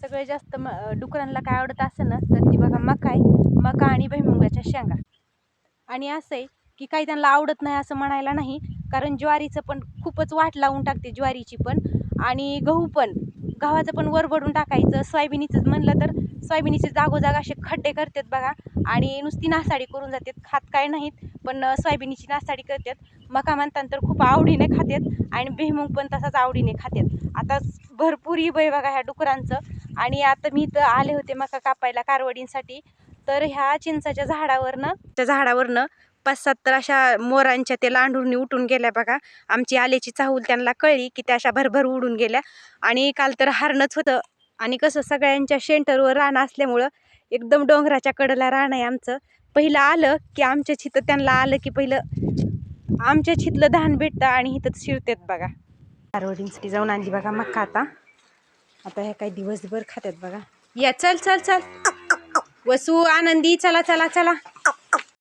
सगळे जास्त डुकरांना काय आवडत असेल ना तर ती बघा मका आहे, मका आणि भुईमुगाच्या शेंगा. आणि असं आहे की काही त्यांना आवडत नाही असं म्हणायला नाही, कारण ज्वारीचं पण खूपच वाट लावून टाकते ज्वारीची पण, आणि गहू पण, गव्हाचं पण वरबडून टाकायचं. सोयाबीनीचं म्हणलं तर सोयाबीनीचे जागोजाग असे खड्डे करतात बघा, आणि नुसती नासाडी करून जातात, खात काय नाहीत पण सोयाबीनीची नासाडी करतात. मका म्हणतात तर खूप आवडीने खातात, आणि भुईमुग पण तसाच आवडीने खातात. आता भरपूर इबय बघा ह्या डुकरांचं. आणि आता मी इथं आले होते मका कापायला कारवडींसाठी, तर ह्या चिंचाच्या झाडावरनं 5-7 तर अशा मोरांच्या ते लांडूरनी उठून गेल्या बघा. आमची आल्याची चाहूल त्यांना कळली की त्या अशा भरभर उडून गेल्या. आणि काल तर हरणच होतं, आणि कसं सगळ्यांच्या शेंटरवर रान असल्यामुळं एकदम डोंगराच्या कडेला रान आहे आमचं. पहिलं आलं की आमच्या चितं त्यांना आलं की पहिलं आमच्या चितलं धान भेटतं आणि इथंच शिरतात बघा. कारवडींसाठी जाऊन आणली बघा मक्का. आता ह्या काही दिवसभर खात्यात बघा. या चल चल चल वसू आनंदी, चला चला चला.